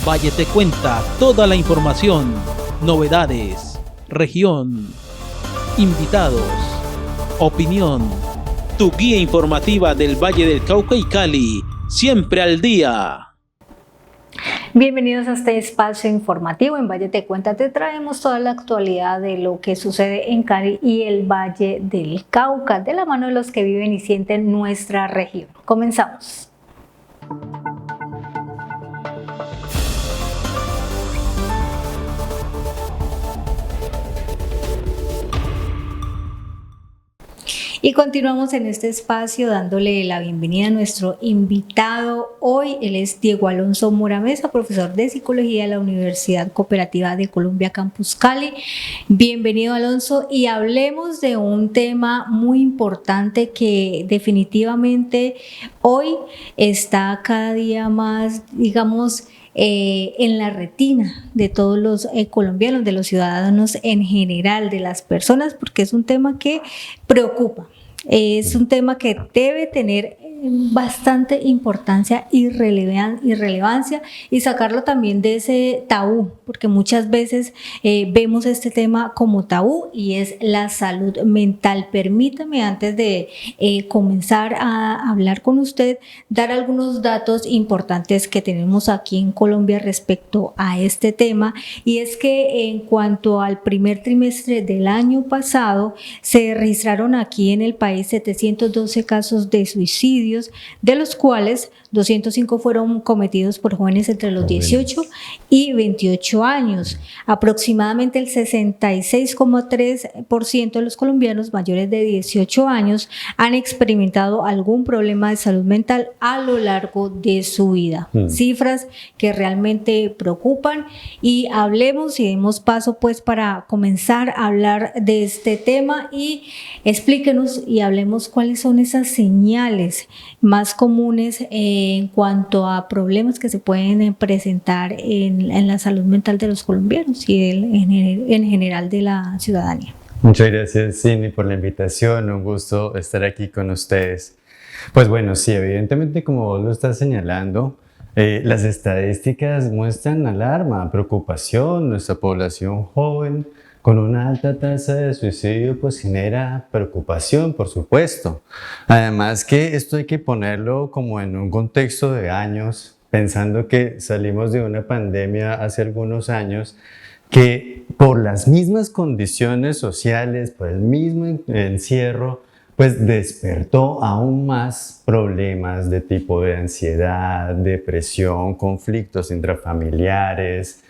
Valle te cuenta toda la información, novedades, región, invitados, opinión. Tu guía informativa del Valle del Cauca y Cali, siempre al día. Bienvenidos a este espacio informativo. En Valle te cuenta te traemos toda la actualidad de lo que sucede en Cali y el Valle del Cauca, de la mano de los que viven y sienten nuestra región. Comenzamos. Y continuamos en este espacio dándole la bienvenida a nuestro invitado hoy. Él es Diego Alonso Mora Mesa, profesor de Psicología de la Universidad Cooperativa de Colombia Campus Cali. Bienvenido, Alonso, y hablemos de un tema muy importante que definitivamente hoy está cada día más, digamos, en la retina de todos los colombianos, de los ciudadanos en general, de las personas, porque es un tema que preocupa. Es un tema que debe tener bastante importancia y relevancia y sacarlo también de ese tabú, porque muchas veces vemos este tema como tabú, y es la salud mental. Permítame, antes de comenzar a hablar con usted, dar algunos datos importantes que tenemos aquí en Colombia respecto a este tema, y es que en cuanto al primer trimestre del año pasado se registraron aquí en el país 712 casos de suicidios, de los cuales 205 fueron cometidos por jóvenes entre los 18 y 28 años. Aproximadamente el 66,3% de los colombianos mayores de 18 años han experimentado algún problema de salud mental a lo largo de su vida. Cifras que realmente preocupan, y hablemos y demos paso pues para comenzar a hablar de este tema, y explíquenos y hablemos cuáles son esas señales más comunes en cuanto a problemas que se pueden presentar en la salud mental de los colombianos y en general de la ciudadanía. Muchas gracias, Cindy, por la invitación. Un gusto estar aquí con ustedes. Pues bueno, sí, evidentemente, como vos lo estás señalando, las estadísticas muestran alarma, preocupación. Nuestra población joven con una alta tasa de suicidio pues genera preocupación, por supuesto. Además que esto hay que ponerlo como en un contexto de años, pensando que salimos de una pandemia hace algunos años que por las mismas condiciones sociales, por el mismo encierro, pues despertó aún más problemas de tipo de ansiedad, depresión, conflictos intrafamiliares.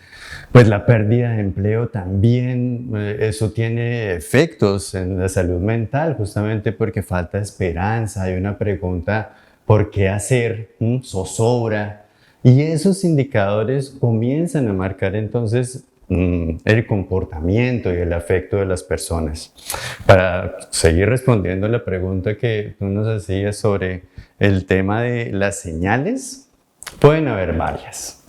Pues la pérdida de empleo también, eso tiene efectos en la salud mental, justamente porque falta esperanza. Hay una pregunta, ¿por qué hacer? Zozobra. Y esos indicadores comienzan a marcar entonces el comportamiento y el afecto de las personas. Para seguir respondiendo a la pregunta que tú nos hacías sobre el tema de las señales, pueden haber varias.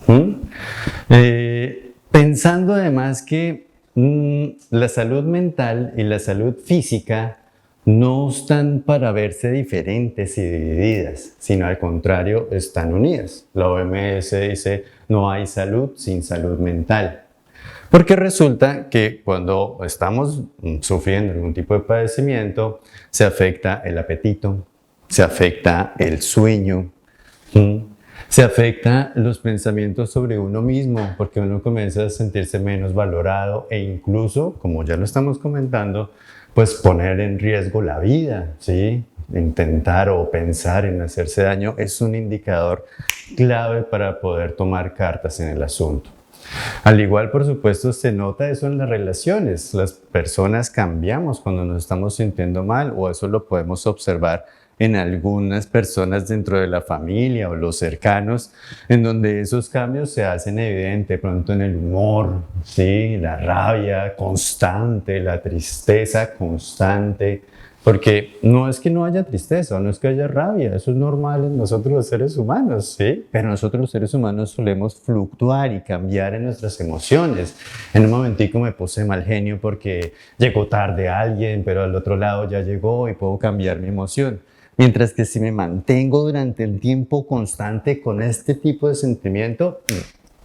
Pensando además que la salud mental y la salud física no están para verse diferentes y divididas, sino al contrario, están unidas. La OMS dice, no hay salud sin salud mental. Porque resulta que cuando estamos sufriendo algún tipo de padecimiento, se afecta el apetito, se afecta el sueño, se afecta los pensamientos sobre uno mismo, porque uno comienza a sentirse menos valorado e incluso, como ya lo estamos comentando, pues poner en riesgo la vida, ¿sí? Intentar o pensar en hacerse daño es un indicador clave para poder tomar cartas en el asunto. Al igual, por supuesto, se nota eso en las relaciones. Las personas cambiamos cuando nos estamos sintiendo mal, o eso lo podemos observar en algunas personas dentro de la familia o los cercanos, en donde esos cambios se hacen evidentes pronto en el humor, ¿sí? La rabia constante, la tristeza constante, porque no es que no haya tristeza, no es que haya rabia, eso es normal en nosotros los seres humanos, ¿sí? Pero nosotros los seres humanos solemos fluctuar y cambiar en nuestras emociones. En un momentico me puse mal genio porque llegó tarde alguien, pero al otro lado ya llegó y puedo cambiar mi emoción. Mientras que si me mantengo durante el tiempo constante con este tipo de sentimiento,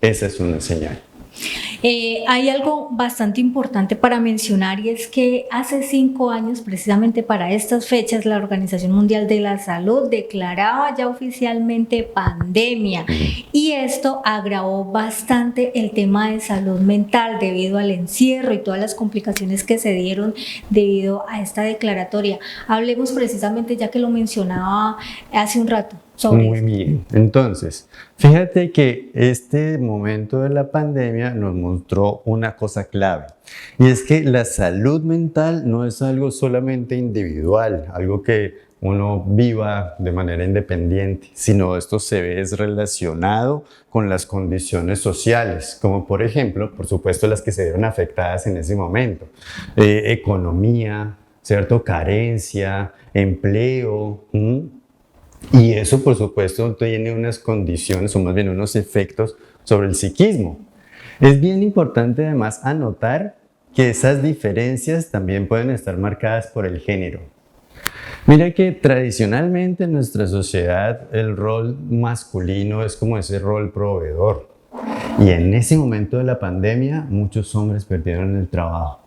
esa es una señal. Hay algo bastante importante para mencionar y es que hace 5 años, precisamente para estas fechas, la Organización Mundial de la Salud declaraba ya oficialmente pandemia y esto agravó bastante el tema de salud mental debido al encierro y todas las complicaciones que se dieron debido a esta declaratoria. Hablemos precisamente, ya que lo mencionaba hace un rato. Muy bien. Entonces, fíjate que este momento de la pandemia nos mostró una cosa clave, y es que la salud mental no es algo solamente individual, algo que uno viva de manera independiente, sino esto se ve es relacionado con las condiciones sociales, como por ejemplo, por supuesto, las que se vieron afectadas en ese momento. Economía, ¿cierto? Carencia, empleo. Y eso, por supuesto, tiene unas condiciones, o más bien unos efectos sobre el psiquismo. Es bien importante además anotar que esas diferencias también pueden estar marcadas por el género. Mira que tradicionalmente en nuestra sociedad el rol masculino es como ese rol proveedor. Y en ese momento de la pandemia muchos hombres perdieron el trabajo.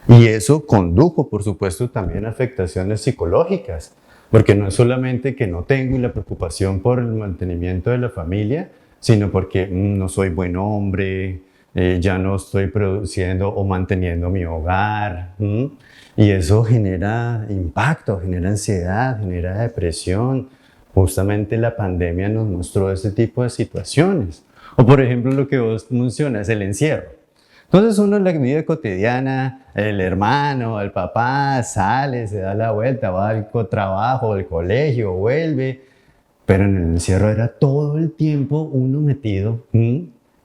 Y eso condujo, por supuesto, también a afectaciones psicológicas. Porque no es solamente que no tengo y la preocupación por el mantenimiento de la familia, sino porque no soy buen hombre, ya no estoy produciendo o manteniendo mi hogar. Y eso genera impacto, genera ansiedad, genera depresión. Justamente la pandemia nos mostró ese tipo de situaciones. O por ejemplo lo que vos mencionas, el encierro. Entonces uno en la vida cotidiana, el hermano, el papá sale, se da la vuelta, va al trabajo, al colegio, vuelve, pero en el encierro era todo el tiempo uno metido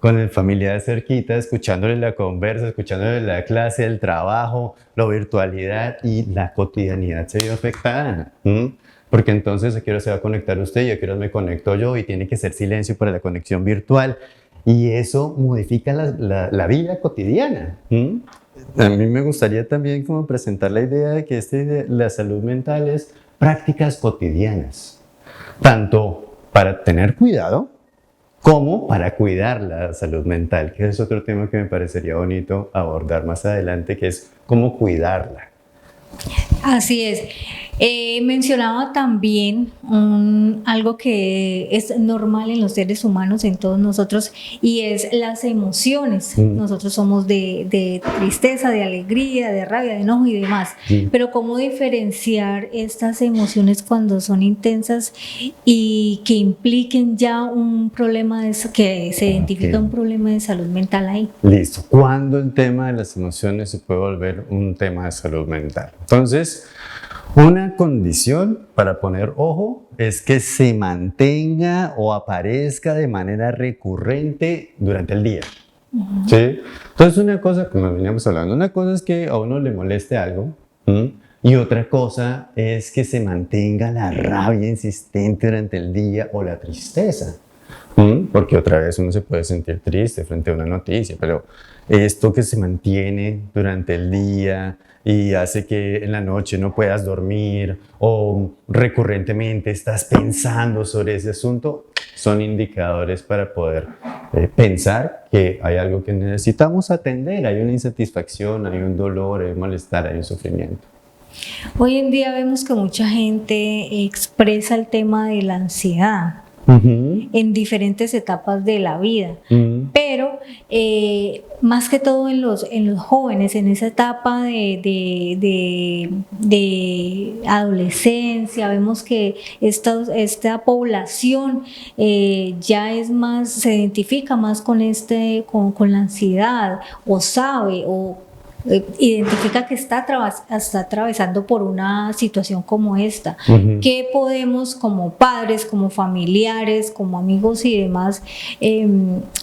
con el familiar cerquita, escuchándole la conversa, escuchándole la clase, el trabajo, la virtualidad, y la cotidianidad se vio afectada. Porque entonces a qué hora se va a conectar usted y a qué hora me conecto yo, y tiene que ser silencio para la conexión virtual. Y eso modifica la vida cotidiana. A mí me gustaría también como presentar la idea de que la salud mental es prácticas cotidianas, tanto para tener cuidado como para cuidar la salud mental, que es otro tema que me parecería bonito abordar más adelante, que es cómo cuidarla. Así es. Mencionaba también algo que es normal en los seres humanos, en todos nosotros, y es las emociones. Nosotros somos de tristeza, de alegría, de rabia, de enojo y demás. Pero ¿cómo diferenciar estas emociones cuando son intensas y que impliquen ya un problema, que se identifica un problema de salud mental ahí? Listo. ¿Cuándo el tema de las emociones se puede volver un tema de salud mental? Entonces, una condición para poner ojo es que se mantenga o aparezca de manera recurrente durante el día. ¿Sí? Entonces una cosa, como veníamos hablando, una cosa es que a uno le moleste algo, y otra cosa es que se mantenga la rabia insistente durante el día o la tristeza. Porque otra vez uno se puede sentir triste frente a una noticia, pero esto que se mantiene durante el día y hace que en la noche no puedas dormir o recurrentemente estás pensando sobre ese asunto, son indicadores para poder pensar que hay algo que necesitamos atender, hay una insatisfacción, hay un dolor, hay un malestar, hay un sufrimiento. Hoy en día vemos que mucha gente expresa el tema de la ansiedad en diferentes etapas de la vida, pero más que todo en los jóvenes, en esa etapa de adolescencia, vemos que esta población ya es más, se identifica más con la ansiedad, o sabe o identifica que está atravesando por una situación como esta. ¿Qué podemos como padres, como familiares, como amigos y demás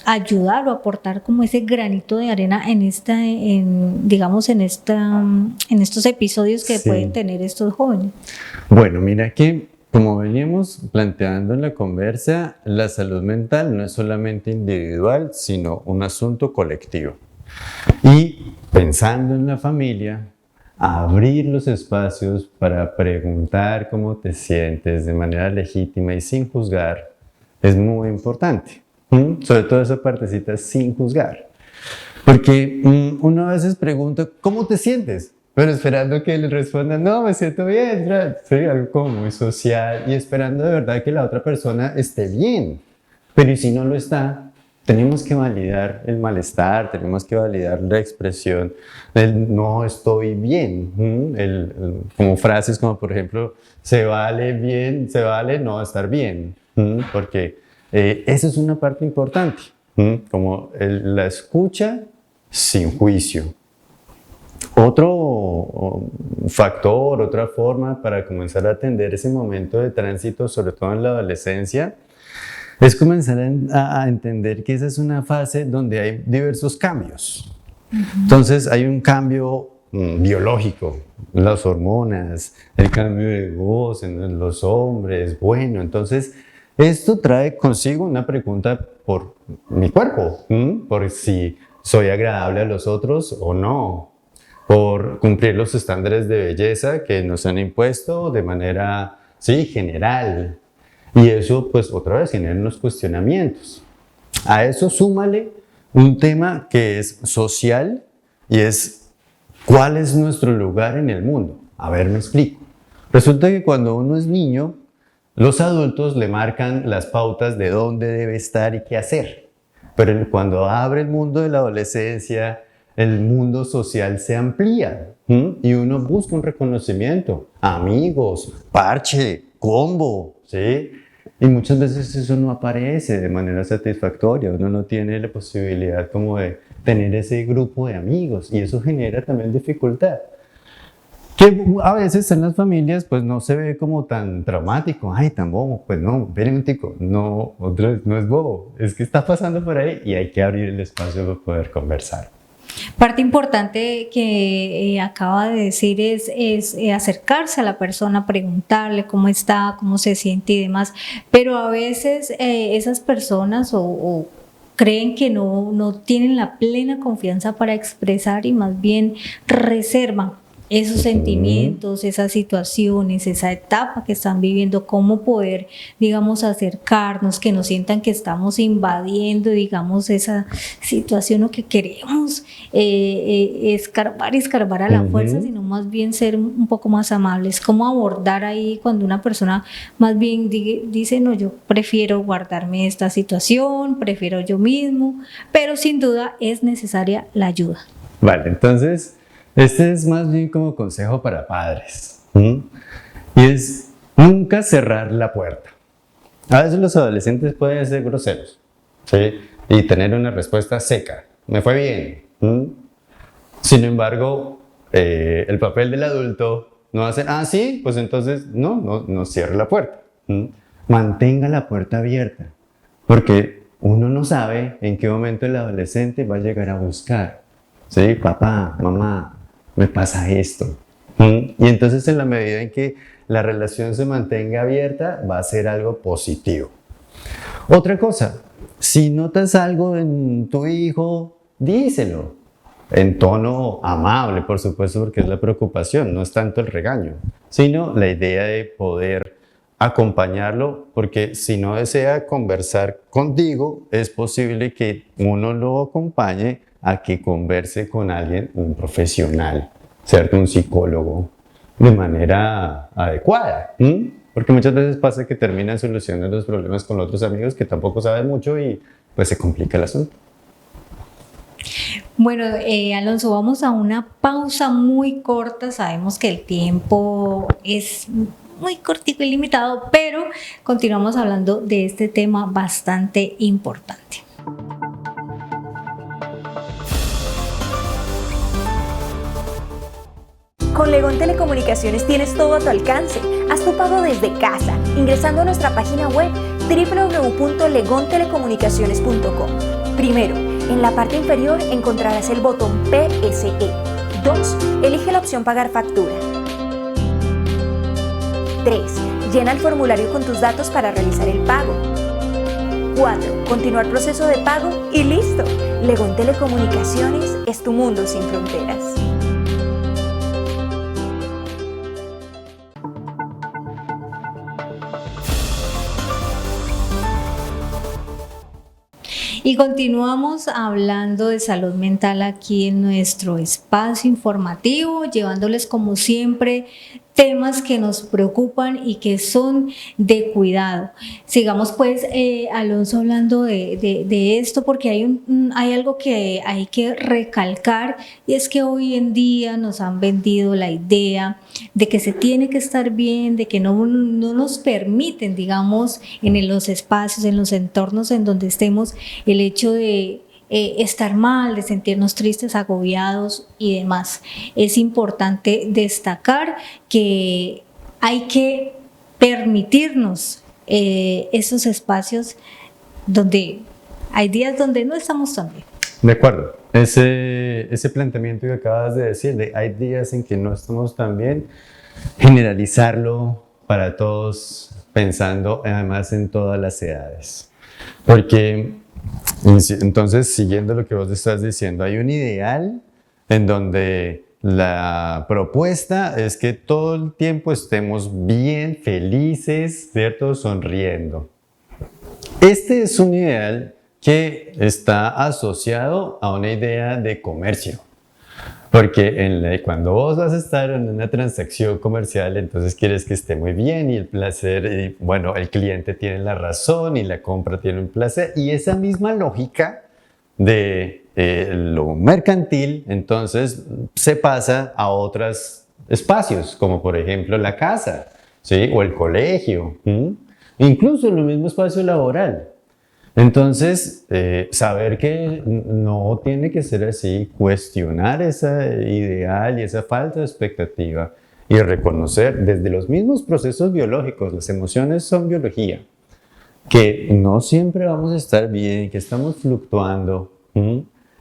ayudar o aportar como ese granito de arena en estos episodios que pueden tener estos jóvenes? Bueno, mira que como veníamos planteando en la conversa, la salud mental no es solamente individual, sino un asunto colectivo. Y pensando en la familia, abrir los espacios para preguntar cómo te sientes de manera legítima y sin juzgar es muy importante. Sobre todo esa partecita sin juzgar. Porque uno a veces pregunta, ¿cómo te sientes? Pero esperando que le respondan, no, me siento bien. Sí, algo como muy social y esperando de verdad que la otra persona esté bien. Pero ¿y si no lo está? Tenemos que validar el malestar, tenemos que validar la expresión del no estoy bien. Como frases como, por ejemplo, se vale bien, se vale no estar bien. Porque esa es una parte importante. Como la escucha sin juicio. Otro factor, otra forma para comenzar a atender ese momento de tránsito, sobre todo en la adolescencia, es comenzar a entender que esa es una fase donde hay diversos cambios. Entonces hay un cambio biológico, las hormonas, el cambio de voz en los hombres, bueno, entonces esto trae consigo una pregunta por mi cuerpo, por si soy agradable a los otros o no, por cumplir los estándares de belleza que nos han impuesto de manera, sí, general. Y eso, pues, otra vez genera unos cuestionamientos. A eso súmale un tema que es social y es ¿cuál es nuestro lugar en el mundo? A ver, me explico. Resulta que cuando uno es niño, los adultos le marcan las pautas de dónde debe estar y qué hacer. Pero cuando abre el mundo de la adolescencia, el mundo social se amplía y uno busca un reconocimiento, amigos, parche, combo, ¿sí? Y muchas veces eso no aparece de manera satisfactoria, uno no tiene la posibilidad como de tener ese grupo de amigos y eso genera también dificultad. Que a veces en las familias pues no se ve como tan traumático, ay, tan bobo, pues no, ven un tico, no, otra vez, no es bobo, es que está pasando por ahí y hay que abrir el espacio para poder conversar. Parte importante que acaba de decir es acercarse a la persona, preguntarle cómo está, cómo se siente y demás, pero a veces esas personas o creen que no tienen la plena confianza para expresar y más bien reservan esos sentimientos, esas situaciones, esa etapa que están viviendo, cómo poder, digamos, acercarnos, que no sientan que estamos invadiendo, digamos, esa situación o que queremos escarbar a la fuerza, sino más bien ser un poco más amables. ¿Cómo abordar ahí cuando una persona más bien dice, no, yo prefiero guardarme esta situación, prefiero yo mismo, pero sin duda es necesaria la ayuda? Vale, entonces este es más bien como consejo para padres. Y es nunca cerrar la puerta. A veces los adolescentes pueden ser groseros, ¿sí? Y tener una respuesta seca. Me fue bien. Sin embargo, el papel del adulto no hace, sí, pues entonces no cierre la puerta. Mantenga la puerta abierta. Porque uno no sabe en qué momento el adolescente va a llegar a buscar. ¿Sí? Papá, mamá, me pasa esto. Y entonces en la medida en que la relación se mantenga abierta, va a ser algo positivo. Otra cosa, si notas algo en tu hijo, díselo. En tono amable, por supuesto, porque es la preocupación, no es tanto el regaño, sino la idea de poder acompañarlo, porque si no desea conversar contigo, es posible que uno lo acompañe a que converse con alguien, un profesional, ¿cierto? Un psicólogo, de manera adecuada. Porque muchas veces pasa que terminan solucionando los problemas con otros amigos que tampoco saben mucho y pues se complica el asunto. Bueno, Alonso, vamos a una pausa muy corta. Sabemos que el tiempo es muy cortico y limitado, pero continuamos hablando de este tema bastante importante. Con Legón Telecomunicaciones tienes todo a tu alcance. Haz tu pago desde casa, ingresando a nuestra página web www.legontelecomunicaciones.com. Primero, en la parte inferior encontrarás el botón PSE. 2. Elige la opción Pagar factura. 3. Llena el formulario con tus datos para realizar el pago. 4. Continuar proceso de pago y listo. Legón Telecomunicaciones es tu mundo sin fronteras. continuamos hablando de salud mental aquí en nuestro espacio informativo, llevándoles como siempre temas que nos preocupan y que son de cuidado. Sigamos pues, Alonso, hablando de esto, porque hay algo que hay que recalcar, y es que hoy en día nos han vendido la idea de que se tiene que estar bien, de que no nos permiten, digamos, en los espacios, en los entornos en donde estemos, el hecho de estar mal, de sentirnos tristes, agobiados y demás. Es importante destacar que hay que permitirnos esos espacios donde hay días donde no estamos tan bien. De acuerdo. Ese planteamiento que acabas de decir, de hay días en que no estamos tan bien, generalizarlo para todos, pensando además en todas las edades. Porque entonces, siguiendo lo que vos estás diciendo, hay un ideal en donde la propuesta es que todo el tiempo estemos bien, felices, ¿cierto? Sonriendo. Este es un ideal que está asociado a una idea de comercio. Porque cuando vos vas a estar en una transacción comercial, entonces quieres que esté muy bien y el placer, y bueno, el cliente tiene la razón y la compra tiene un placer. Y esa misma lógica de lo mercantil, entonces se pasa a otros espacios, como por ejemplo la casa, ¿sí? O el colegio, incluso en el mismo espacio laboral. Entonces, saber que no tiene que ser así, cuestionar ese ideal y esa falta de expectativa y reconocer desde los mismos procesos biológicos, las emociones son biología, que no siempre vamos a estar bien, que estamos fluctuando,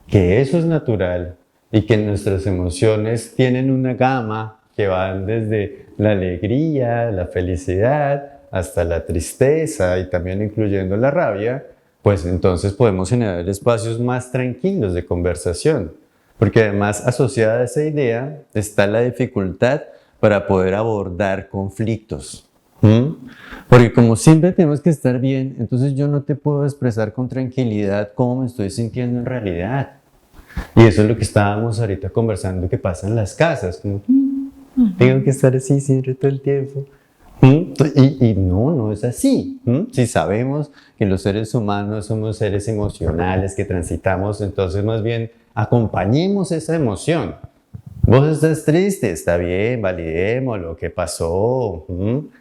que eso es natural y que nuestras emociones tienen una gama que van desde la alegría, la felicidad, hasta la tristeza y también incluyendo la rabia. Pues entonces podemos generar espacios más tranquilos de conversación, porque además asociada a esa idea está la dificultad para poder abordar conflictos. Porque como siempre tenemos que estar bien, entonces yo no te puedo expresar con tranquilidad cómo me estoy sintiendo en realidad. Y eso es lo que estábamos ahorita conversando que pasa en las casas, como tengo que estar así siempre todo el tiempo. Y no es así. Si sabemos que los seres humanos somos seres emocionales que transitamos, entonces más bien acompañemos esa emoción. Vos estás triste, está bien, validemos lo que pasó.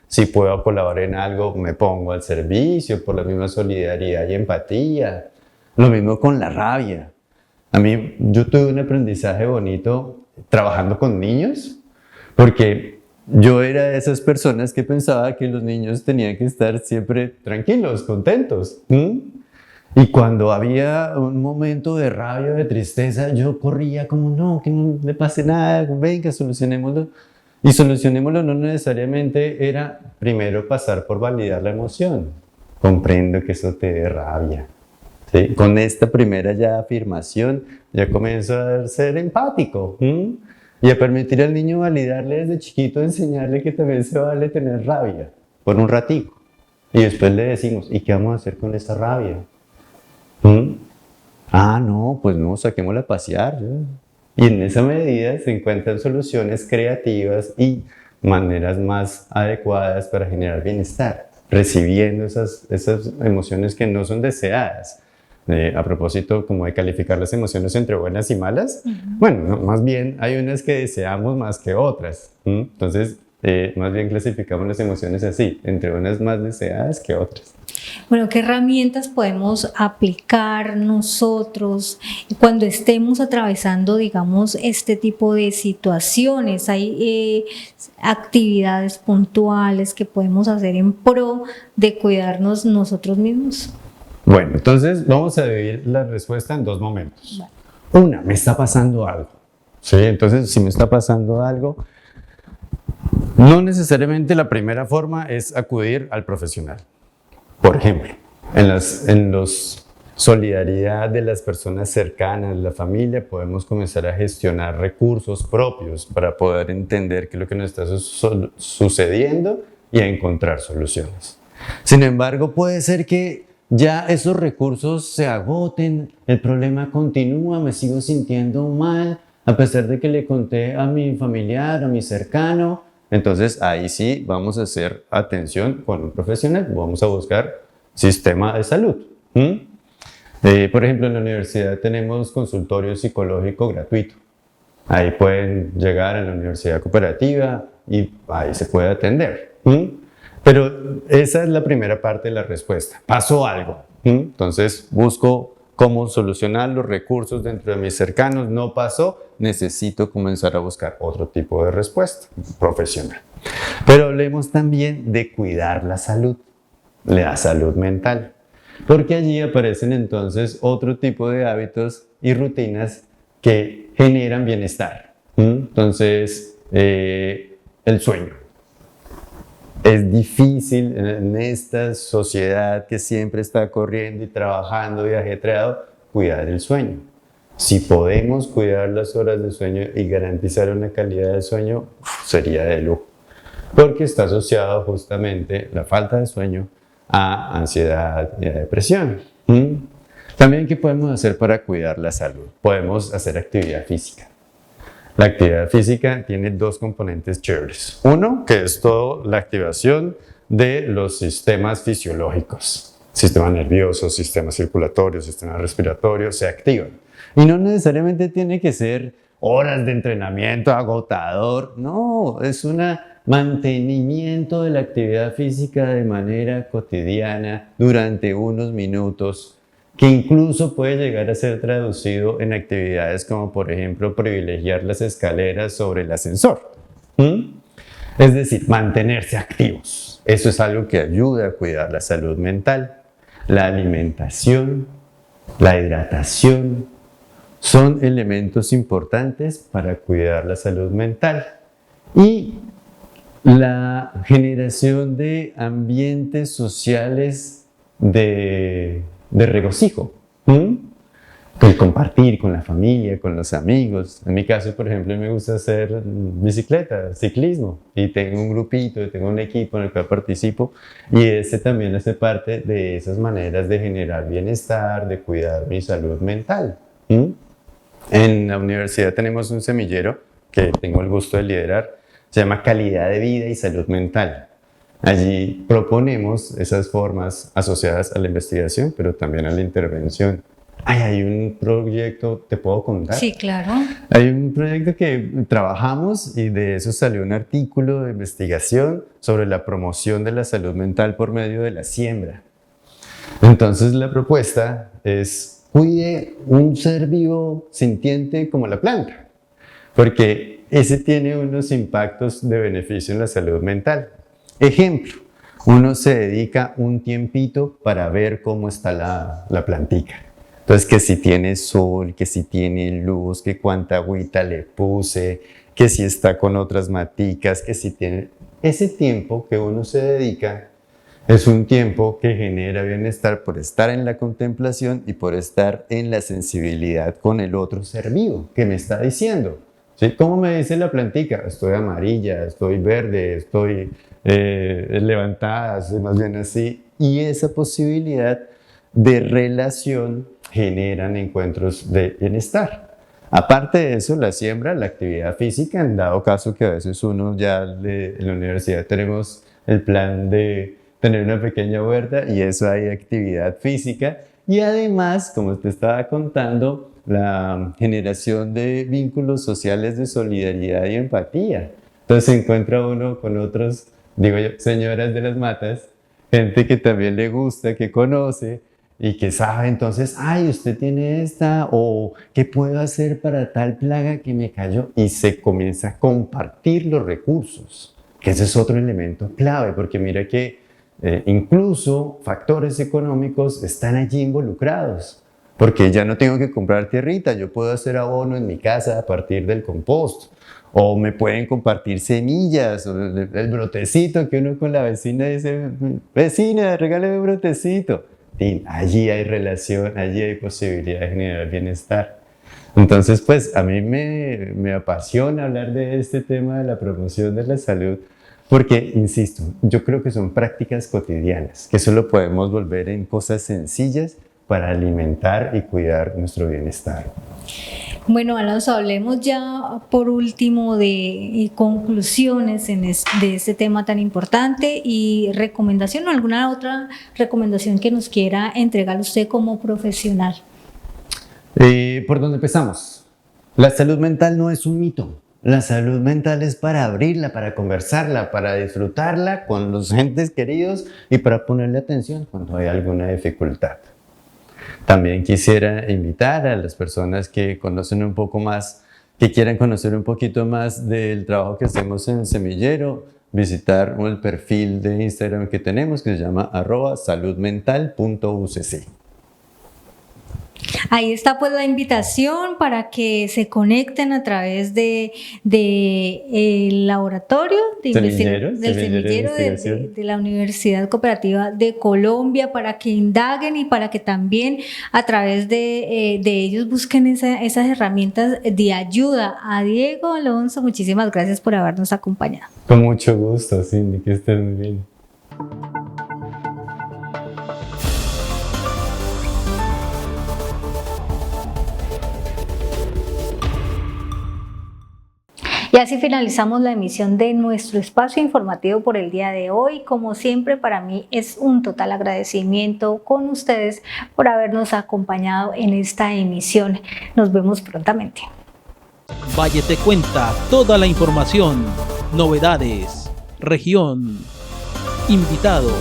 Si puedo colaborar en algo, me pongo al servicio por la misma solidaridad y empatía. Lo mismo con la rabia. Yo tuve un aprendizaje bonito trabajando con niños, porque yo era de esas personas que pensaba que los niños tenían que estar siempre tranquilos, contentos. Y cuando había un momento de rabia, de tristeza, yo corría como, no, que no le pase nada, venga, solucionémoslo. Y solucionémoslo no necesariamente era primero pasar por validar la emoción. Comprendo que eso te dé rabia. ¿Sí? Con esta primera ya afirmación, ya comienzo a ser empático. Y a permitir al niño validarle desde chiquito, enseñarle que también se vale tener rabia por un ratico. Y después le decimos, ¿y qué vamos a hacer con esa rabia? No, pues no, saquémosla a pasear. Y en esa medida se encuentran soluciones creativas y maneras más adecuadas para generar bienestar, recibiendo esas emociones que no son deseadas. A propósito, como de calificar las emociones entre buenas y malas, bueno, no, más bien hay unas que deseamos más que otras. Entonces, más bien clasificamos las emociones así, entre unas más deseadas que otras. Bueno, ¿qué herramientas podemos aplicar nosotros cuando estemos atravesando, digamos, este tipo de situaciones? ¿Hay actividades puntuales que podemos hacer en pro de cuidarnos nosotros mismos? Bueno, entonces vamos a dividir la respuesta en dos momentos. Una, me está pasando algo. ¿Sí? Entonces, si me está pasando algo, no necesariamente la primera forma es acudir al profesional. Por ejemplo, en los solidaridad de las personas cercanas, la familia, podemos comenzar a gestionar recursos propios para poder entender qué es lo que nos está sucediendo y a encontrar soluciones. Sin embargo, puede ser que ya esos recursos se agoten, el problema continúa, me sigo sintiendo mal, a pesar de que le conté a mi familiar, a mi cercano. Entonces ahí sí vamos a hacer atención con un profesional, vamos a buscar sistema de salud. Por ejemplo, en la universidad tenemos consultorio psicológico gratuito. Ahí pueden llegar a la universidad cooperativa y ahí se puede atender. Pero esa es la primera parte de la respuesta. Pasó algo. Entonces busco cómo solucionar los recursos dentro de mis cercanos. No pasó, necesito comenzar a buscar otro tipo de respuesta profesional. Pero hablemos también de cuidar la salud mental. Porque allí aparecen entonces otro tipo de hábitos y rutinas que generan bienestar. Entonces, el sueño. Es difícil en esta sociedad que siempre está corriendo y trabajando y ajetreado, cuidar el sueño. Si podemos cuidar las horas de sueño y garantizar una calidad de sueño, sería de lujo. Porque está asociado justamente la falta de sueño a ansiedad y a depresión. También, ¿qué podemos hacer para cuidar la salud? Podemos hacer actividad física. La actividad física tiene dos componentes chéveres. Uno, que es toda la activación de los sistemas fisiológicos. Sistema nervioso, sistema circulatorio, sistema respiratorio, se activan. Y no necesariamente tiene que ser horas de entrenamiento agotador. No, es un mantenimiento de la actividad física de manera cotidiana durante unos minutos, que incluso puede llegar a ser traducido en actividades como, por ejemplo, privilegiar las escaleras sobre el ascensor. Es decir, mantenerse activos. Eso es algo que ayuda a cuidar la salud mental. La alimentación, la hidratación, son elementos importantes para cuidar la salud mental. Y la generación de ambientes sociales de regocijo. El compartir con la familia, con los amigos. En mi caso, por ejemplo, me gusta hacer bicicleta, ciclismo, y tengo un grupito, tengo un equipo en el cual participo, y ese también hace parte de esas maneras de generar bienestar, de cuidar mi salud mental. En la universidad tenemos un semillero que tengo el gusto de liderar, se llama Calidad de Vida y Salud Mental. Allí proponemos esas formas asociadas a la investigación, pero también a la intervención. Hay un proyecto, ¿te puedo contar? Sí, claro. Hay un proyecto que trabajamos y de eso salió un artículo de investigación sobre la promoción de la salud mental por medio de la siembra. Entonces la propuesta es: cuide un ser vivo sintiente como la planta, porque ese tiene unos impactos de beneficio en la salud mental. Ejemplo, uno se dedica un tiempito para ver cómo está la plantica. Entonces, que si tiene sol, que si tiene luz, que cuánta agüita le puse, que si está con otras maticas, que si tiene... Ese tiempo que uno se dedica es un tiempo que genera bienestar por estar en la contemplación y por estar en la sensibilidad con el otro ser vivo que me está diciendo. ¿Sí? ¿Cómo me dice la plantica? Estoy amarilla, estoy verde, estoy levantada, más bien así. Y esa posibilidad de relación generan encuentros de bienestar. Aparte de eso, la siembra, la actividad física, en dado caso que a veces uno ya en la universidad tenemos el plan de tener una pequeña huerta y eso hay actividad física. Y además, como te estaba contando, la generación de vínculos sociales de solidaridad y empatía. Entonces se encuentra uno con otros, digo yo, señoras de las matas, gente que también le gusta, que conoce y que sabe entonces, ay, usted tiene esta, o ¿qué puedo hacer para tal plaga que me cayó? Y se comienza a compartir los recursos, que ese es otro elemento clave, porque mira que incluso factores económicos están allí involucrados. Porque ya no tengo que comprar tierrita, yo puedo hacer abono en mi casa a partir del compost. O me pueden compartir semillas, o el brotecito que uno con la vecina dice, vecina, regálame un brotecito. Y allí hay relación, allí hay posibilidad de generar bienestar. Entonces, pues a mí me apasiona hablar de este tema de la promoción de la salud, Porque, insisto, yo creo que son prácticas cotidianas, que solo podemos volver en cosas sencillas para alimentar y cuidar nuestro bienestar. Bueno, Alonso, hablemos ya por último de conclusiones de este tema tan importante y recomendación o alguna otra recomendación que nos quiera entregar usted como profesional. ¿Por dónde empezamos? La salud mental no es un mito. La salud mental es para abrirla, para conversarla, para disfrutarla con los entes queridos y para ponerle atención cuando hay alguna dificultad. También quisiera invitar a las personas que conocen un poco más, que quieran conocer un poquito más del trabajo que hacemos en Semillero, visitar el perfil de Instagram que tenemos que se llama @saludmental.ucc. Ahí está pues la invitación para que se conecten a través de el laboratorio del semillero de la Universidad Cooperativa de Colombia, para que indaguen y para que también a través de ellos busquen esas herramientas de ayuda. A Diego, Alonso, muchísimas gracias por habernos acompañado. Con mucho gusto, Cindy, que estés muy bien. Y así finalizamos la emisión de nuestro espacio informativo por el día de hoy. Como siempre, para mí es un total agradecimiento con ustedes por habernos acompañado en esta emisión. Nos vemos prontamente. Valle te cuenta toda la información, novedades, región, invitados,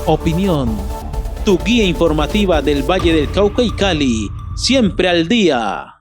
opinión. Tu guía informativa del Valle del Cauca y Cali, siempre al día.